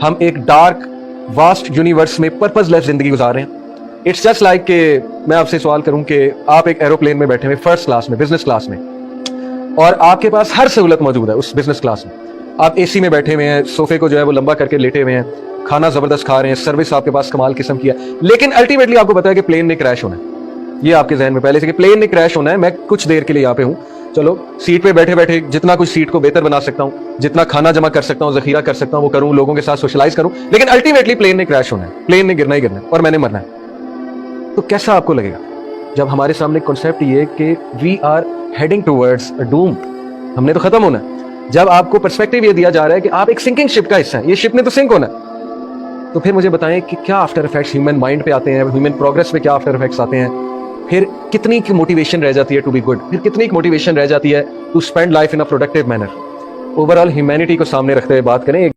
हम एक dark vast universe में पर्पसलेस जिंदगी गुजार रहे हैं। इट्स जस्ट लाइक कि मैं आपसे सवाल करूं कि आप एक एरोप्लेन में बैठे हुए फर्स्ट क्लास में, बिजनेस क्लास में, और आपके पास हर सहूलत मौजूद है उस बिजनेस क्लास में। आप एसी में बैठे हुए हैं, सोफे को जो है वो लंबा करके लेटे हुए हैं, खाना जबरदस्त खा रहे हैं, सर्विस आपके पास कमाल किस्म की है, लेकिन अल्टीमेटली आपको पता है कि प्लेन ने क्रैश होना है। ये आपके जहन में पहले से कि प्लेन ने क्रैश होना है, मैं कुछ देर के लिए यहाँ पे हूँ, चलो सीट पे बैठे बैठे जितना कुछ सीट को बेहतर बना सकता हूँ, जितना खाना जमा कर सकता हूँ, जखीरा कर सकता हूँ वो करूँ, लोगों के साथ सोशलाइज करूँ, लेकिन अल्टीमेटली प्लेन ने क्रैश होना है, प्लेन ने गिरना ही गिरना है और मैंने मरना है। तो कैसा आपको लगेगा जब हमारे सामने कॉन्सेप्ट ये कि we are heading towards a doom, हमने तो खत्म होना है। जब आपको पर्सपेक्टिव ये दिया जा रहा है कि आप एक सिंकिंग शिप का हिस्सा है, ये शिप ने तो सिंक होना है, तो फिर मुझे बताएं कि क्या आफ्टर इफेक्ट्स ह्यूमन माइंड पे आते हैं, ह्यूमन प्रोग्रेस पे क्या आफ्टर इफेक्ट्स आते हैं, फिर कितनी की मोटिवेशन रह जाती है टू बी गुड, फिर कितनी की मोटिवेशन रह जाती है to spend life in a productive manner. Overall humanity को सामने रखते हुए बात करें।